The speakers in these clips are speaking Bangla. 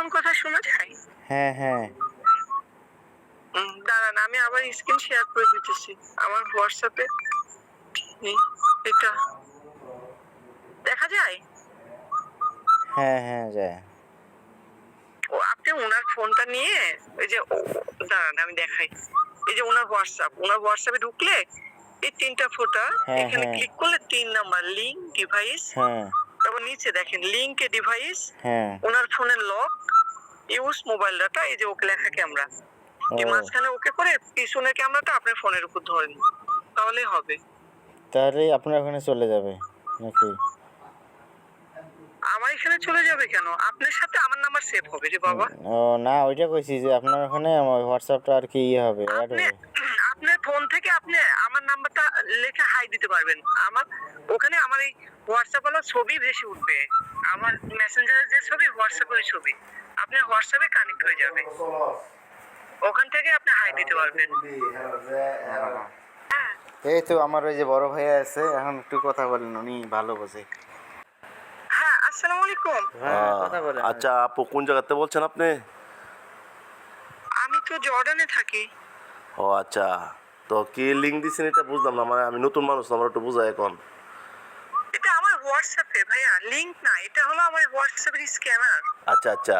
এমন কথা শোনা যায়? হ্যাঁ হ্যাঁ দাঁড়ান, আমি আবার স্ক্রিন শেয়ার করে দিতেছি আমার হোয়াটসঅ্যাপে। এটা দেখা যায়? হ্যাঁ হ্যাঁ যায়। ও আপনি ওনার ফোনটা নিয়ে ওই যে দাঁড়ান আমি দেখাই। এই যে ওনার হোয়াটসঅ্যাপে ঢুকলে এই ৩টা ফটো হ্যাঁ এখানে হ্যাঁ ক্লিক করলে ৩ নাম্বার লিংক ডিভাইস, হ্যাঁ তারপর নিচে দেখেন লিংক এ ডিভাইস, হ্যাঁ ওনার ফোনের লক, ইউজ মোবাইল ডাটা, এই যে ওকে লেখা ক্যামেরা। ও এই মাঝখানে ওকে করে পিছনের ক্যামেরাটা আপনার ফোনের উপর ধরেন, তাহলেই হবে। তাহলে আপনার ওখানে চলে যাবে নাকি? আমার এখানে চলে যাবে কেন? আপনার সাথে আমার নাম্বার সেভ হবে রে বাবা। ও না, ওইটা কইছি যে আপনার ওখানে আমার হোয়াটসঅ্যাপটা আর কি ইয়ে হবে, অ্যাড আপনি হবে। আপনার ফোন থেকে আপনি আমার নাম্বারটা লেখে হাই দিতে পারবেন। আমার ওখানে আমার এই হোয়াটসঅ্যাপ ওয়ালা ছবি ভেসে উঠবে। আমার মেসেঞ্জারের যে ছবি হোয়াটসঅ্যাপের ওই ছবি আপনার হোয়াটসঅ্যাপে কানেক্ট হয়ে যাবে। ওখান থেকে আপনি হাই দিতে পারবেন। হ্যাঁ এই তো আমার ওই যে বড় ভাইয়া আছে, এখন একটু কথা বলেন, উনি ভালো বোঝে। হ্যাঁ, আসসালামু আলাইকুম। হ্যাঁ কথা বলেন। আচ্ছা আপু, কোন জায়গাতে বলছেন আপনি? আমি তো জর্ডানে থাকি। ও আচ্ছা, তো কি লিঙ্ক দিছেন এটা বুঝলাম না, মানে আমি নতুন মানুষ, আমার একটু বোঝায় এখন। এটা আমার হোয়াটসঅ্যাপে ভাইয়া, লিংক না, এটা হলো আমার হোয়াটসঅ্যাপের স্ক্যানার। আচ্ছা আচ্ছা,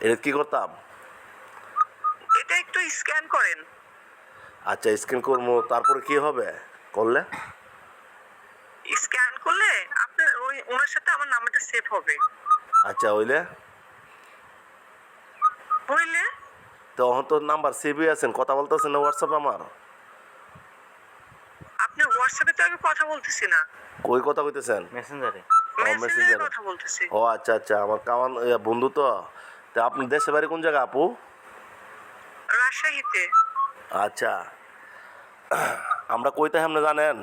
এটা কি করতাম? এটা একটু স্ক্যান করেন। আচ্ছা স্ক্যান করবো, তারপরে কি হবে করলে? স্ক্যান করলে আপনার ওই ওনার সাথে আমার নাম্বারটা সেভ হবে। আচ্ছা হইলে বুঝলে? তো এখন তো নাম্বার সেভই আছেন, কথা বলতেছেন না হোয়াটসঅ্যাপে আমার? আপনার হোয়াটসঅ্যাপে তো আমি কথা বলতেছি না, কই কথা কইতেছেন? মেসেঞ্জারে। মেসেঞ্জারে মেসেঞ্জারে। কথা বলতেছি। ও আচ্ছা আচ্ছা, আমার কামান বন্ধু তো। তা আপনি দেশে বাড়ি কোন জায়গা আপু? রাজশাহীতে। আচ্ছা, আমরা কইতে আপনি জানেন?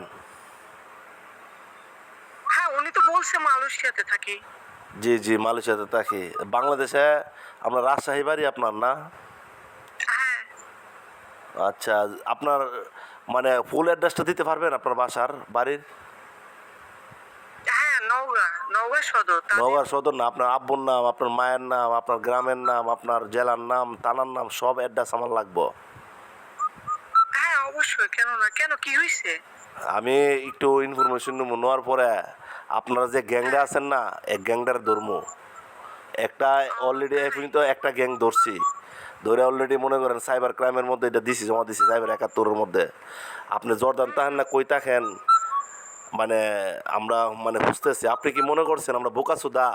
হ্যাঁ, উনি তো বলছে মালয়েশিয়াতে থাকি। জি জি, মালয়েশিয়াতে থাকি। বাংলাদেশে আমরা রাজশাহী বাড়ি আপনার, না? হ্যাঁ আচ্ছা, আপনার মানে ফুল অ্যাড্রেসটা দিতে পারবেন আপনার বাসার বাড়ির? হ্যাঁ, নওগাঁ সদর। নগর সদর না, আপনার আব্বুর নাম, আপনার মায়ের নাম, আপনার গ্রামের নাম, আপনার জেলার নাম, থানার নাম, সব অ্যাড্রেস আমার লাগবো। হ্যাঁ অবশ্যই, কেন না, কেন কি হয়েছে? আমি একটু ইনফরমেশন নেওয়ার পরে আপনারা যে গ্যাংটা আছেন না, এক গ্যাংটার ধর্ম একটা অলরেডি এখন তো একটা গ্যাং ধরছি, ধরে অলরেডি মনে করেন সাইবার ক্রাইমের মধ্যে এটা দিছি, জমা দিছি সাইবার ৭১-এর মধ্যে। আপনি জর্দান তাহেন না কই থাকেন, মানে আমরা মানে বুঝতেছি আপনি কি মনে করছেন আমরা বোকাচোদা?